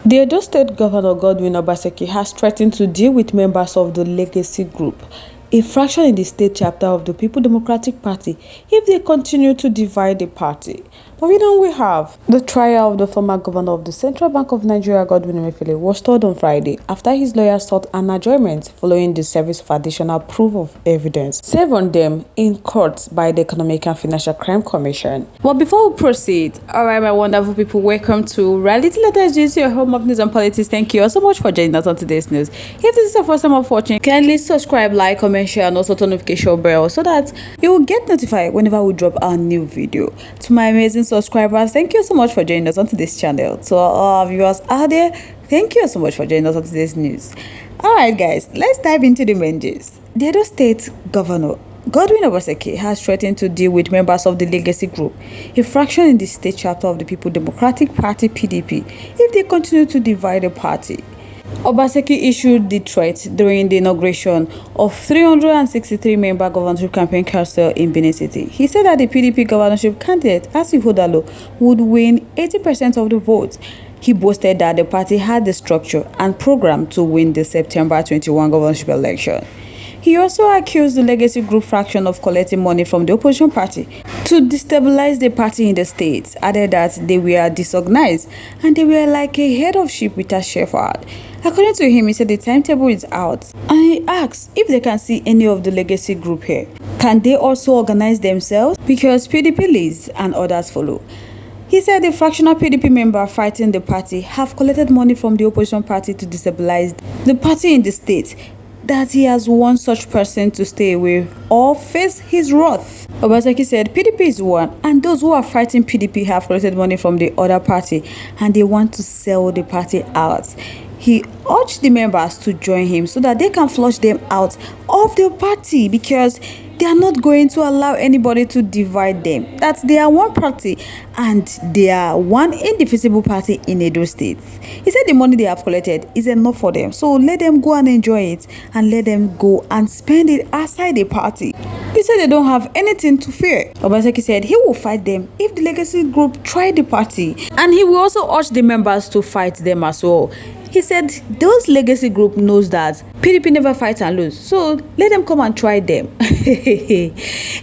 The Edo State Governor Godwin Obaseki has threatened to deal with members of the Legacy Group, a fraction in the state chapter of the People Democratic Party, if they continue to divide the party. Moving on, we have the trial of the former governor of the Central Bank of Nigeria, Godwin Emefiele, was stalled on Friday after his lawyers sought an adjournment following the service of additional proof of evidence served on them in court by the Economic and Financial Crime Commission. But before we proceed, alright, my wonderful people, welcome to Reality Letters, your home of news and politics. Thank you all so much for joining us on today's news. If this is your first time of watching, kindly subscribe, like, comment, share, and also turn notification bell so that you will get notified whenever we drop our new video. To my amazing subscribers, thank you so much for joining us on today's channel. To all our viewers out there, thank you so much for joining us on today's news. Alright guys, let's dive into the main gist. The Edo State Governor Godwin Obaseki has threatened to deal with members of the Legacy Group, a fraction in the state chapter of the People Democratic Party (PDP), if they continue to divide the party. Obaseki issued the threat during the inauguration of 363-member governorship campaign council in Benin City. He said that the PDP governorship candidate, Hodalo, would win 80% of the votes. He boasted that the party had the structure and program to win the September 21 governorship election. He also accused the Legacy Group fraction of collecting money from the opposition party to destabilize the party in the state, added that they were disorganized and they were like a head of sheep without shepherd. According to him, he said the timetable is out, and he asked if they can see any of the Legacy Group here. Can they also organize themselves? Because PDP leads and others follow. He said the fractional PDP member fighting the party have collected money from the opposition party to destabilize the party in the state, that he has warned such person to stay away or face his wrath. Obaseki said PDP is one, and those who are fighting PDP have collected money from the other party and they want to sell the party out. He urged the members to join him so that they can flush them out of the party, because they are not going to allow anybody to divide them. That they are one party and they are one indivisible party in Edo State. He said the money they have collected is enough for them, so let them go and enjoy it and let them go and spend it outside the party. He said they don't have anything to fear. Obaseki said he will fight them if the Legacy Group try the party, and he will also urge the members to fight them as well. He said those Legacy Group knows that PDP never fights and lose, so let them come and try them. He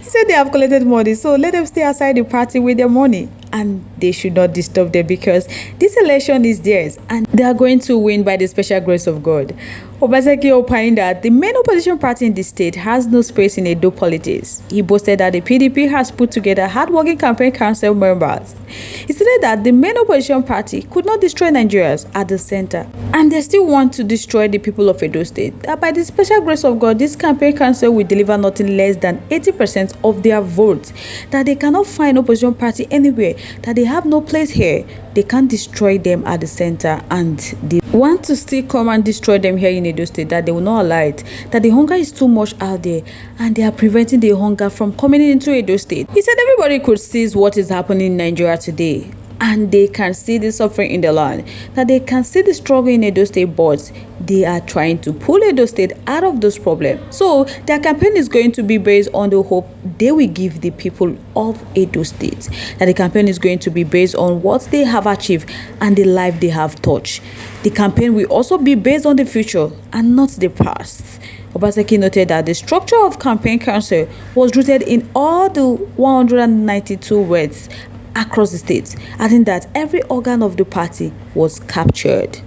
said they have collected money, so let them stay outside the party with their money, and they should not disturb them because this election is theirs and they are going to win by the special grace of God. Obaseki opined that the main opposition party in the state has no space in Edo politics. He boasted that the PDP has put together hard-working campaign council members. He said that the main opposition party could not destroy Nigerians at the center, and they still want to destroy the people of Edo State. That by the special grace of God, this campaign council will deliver nothing less than 80% of their votes. That they cannot find opposition party anywhere. That they have no place here. They can't destroy them at the center, and they want to still come and destroy them here in Edo State. That they will not allow it. That the hunger is too much out there, and they are preventing the hunger from coming into Edo State. He said everybody could see what is happening in Nigeria today, and they can see the suffering in the land, that they can see the struggle in Edo State, but they are trying to pull Edo State out of those problems. So their campaign is going to be based on the hope they will give the people of Edo State. That the campaign is going to be based on what they have achieved and the life they have touched. The campaign will also be based on the future and not the past. Obaseki noted that the structure of campaign council was rooted in all the 192 words across the state, adding that every organ of the party was captured.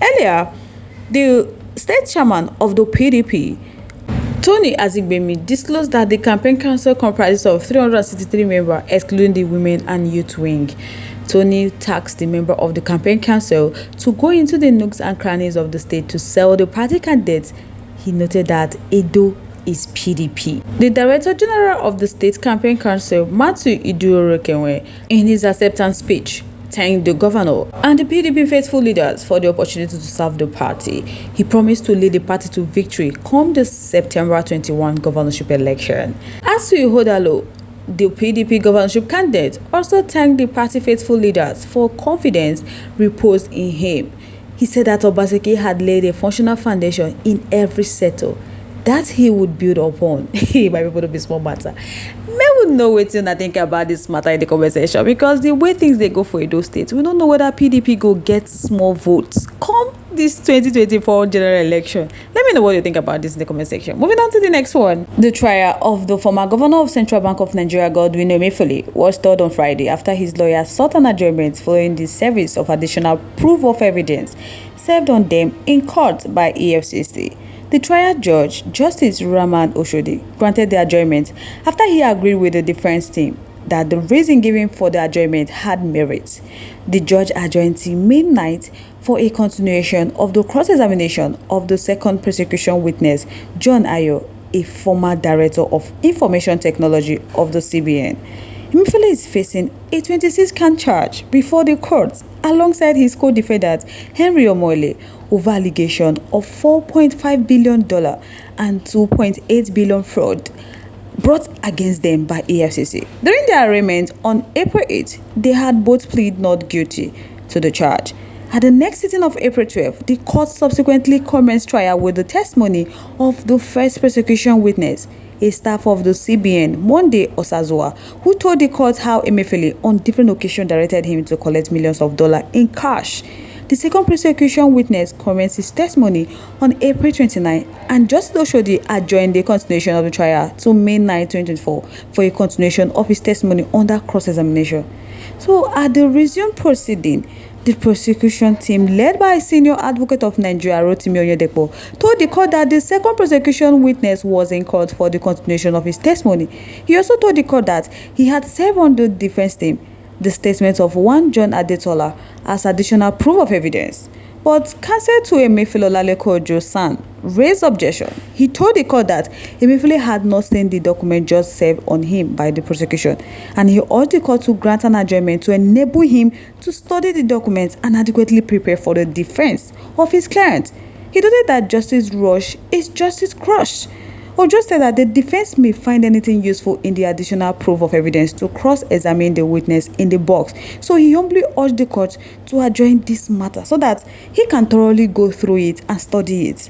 Earlier, the state chairman of the PDP, Tony Azigbemi, disclosed that the campaign council comprises of 363 members, excluding the women and youth wing. Tony tasked the member of the campaign council to go into the nooks and crannies of the state to sell the party candidates. He noted that Edo is PDP. The Director General of the State Campaign Council, Matthew Iduorokenwe, in his acceptance speech, thanked the governor and the PDP faithful leaders for the opportunity to serve the party. He promised to lead the party to victory come the September 21 governorship election. As to Hodalo, the PDP governorship candidate, also thanked the party faithful leaders for confidence reposed in him. He said that Obaseki had laid a functional foundation in every sector that he would build upon. My people, don't be small matter. May me know what I think about this matter in the conversation, because the way things they go for Edo State, we don't know whether PDP go get small votes come this 2024 general election. Let me know what you think about this in the comment section. Moving on to the next one. The trial of the former governor of Central Bank of Nigeria, Godwin Emefiele, was stalled on Friday after his lawyer sought an adjournment following the service of additional proof of evidence served on them in court by EFCC. The trial judge, Justice Rahman Oshodi, granted the adjournment after he agreed with the defense team that the reason given for the adjournment had merit. The judge adjourned till midnight for a continuation of the cross-examination of the second prosecution witness, John Ayo, a former director of information technology of the CBN. Emefiele is facing a 26-count charge before the court alongside his co-defendant Henry Omoyele over allegation of $4.5 billion and $2.8 billion fraud brought against them by EFCC. During their arraignment on April 8, they had both pleaded not guilty to the charge. At the next sitting of April 12, the court subsequently commenced trial with the testimony of the first prosecution witness, a staff of the CBN, Monday Osazua, who told the court how Emefiele on different occasions directed him to collect millions of dollars in cash. The second prosecution witness commenced his testimony on April 29, and Justice Oshodi adjourned the continuation of the trial to May 9, 2024 for a continuation of his testimony under cross-examination. So, at the resumed proceeding, the prosecution team, led by senior advocate of Nigeria, Rotimi Oyedepo, told the court that the second prosecution witness was in court for the continuation of his testimony. He also told the court that he had served on the defense team the statement of one John Adetola as additional proof of evidence. But counsel to Emefiele Olaleko Ojo-San raised objection. He told the court that Emefiele had not seen the document just served on him by the prosecution, and he urged the court to grant an adjournment to enable him to study the documents and adequately prepare for the defense of his client. He noted that justice rush is justice crush. Ojo said that the defense may find anything useful in the additional proof of evidence to cross-examine the witness in the box. So he humbly urged the court to adjourn this matter so that he can thoroughly go through it and study it.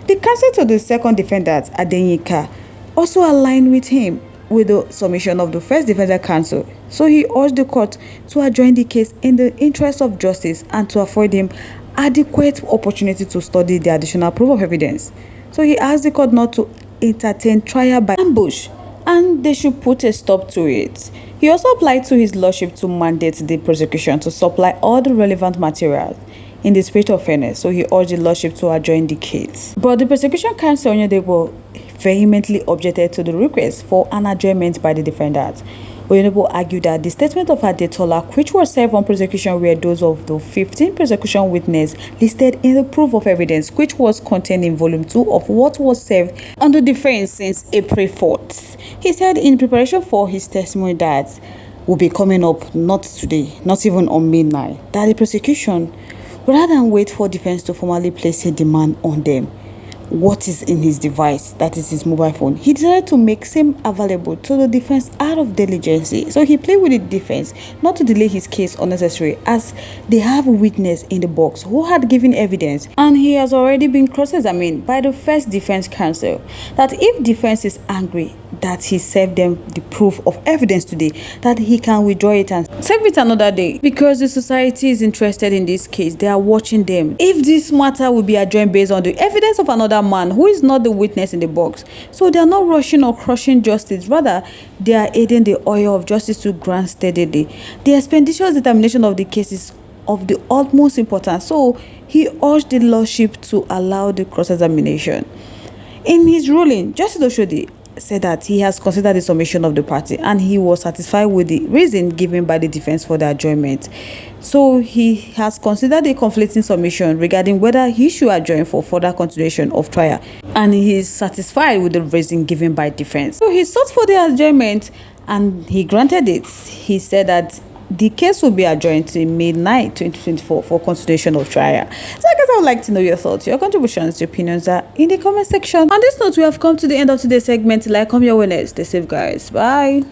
The counsel to the second defendant, Adenyika, also aligned with him with the submission of the first defense counsel. So he urged the court to adjourn the case in the interest of justice and to afford him adequate opportunity to study the additional proof of evidence. So he asked the court not to entertain trial by ambush, and they should put a stop to it. He also applied to his lordship to mandate the prosecution to supply all the relevant materials in the spirit of fairness, so he urged the lordship to adjourn the case. But the prosecution counsel Oyedepo vehemently objected to the request for an adjournment by the defendant. Oyedepo argued that the statement of Adetola, which was served on prosecution, were those of the 15 prosecution witnesses listed in the proof of evidence, which was contained in volume 2 of what was served on the defense since April 4th. He said in preparation for his testimony that will be coming up not today, not even on May 9, that the prosecution, rather than wait for defense to formally place a demand on them, what is in his device, that is his mobile phone, he decided to make same available to the defense out of diligency. So he played with the defense not to delay his case unnecessary, as they have a witness in the box who had given evidence, and he has already been cross-examined by the first defense counsel that if defense is angry that he served them the proof of evidence today, that he can withdraw it and save it another day, because the society is interested in this case. They are watching them. If this matter will be adjourned based on the evidence of another man who is not the witness in the box, so they are not rushing or crushing justice, rather they are aiding the oil of justice to grant steadily. The expeditious determination of the case is of the utmost importance, so he urged the lordship to allow the cross-examination. In his ruling, Justice Oshodi said that he has considered the submission of the party and he was satisfied with the reason given by the defense for the adjournment. So he has considered a conflicting submission regarding whether he should adjourn for further continuation of trial, and he is satisfied with the reason given by defense. So he sought for the adjournment and he granted it. He said that the case will be adjourned to May 9, 2024 for continuation of trial. So I guess I would like to know your thoughts, your contributions, your opinions are in the comment section. On this note, we have come to the end of today's segment. Like, come your way next. Stay safe, guys. Bye.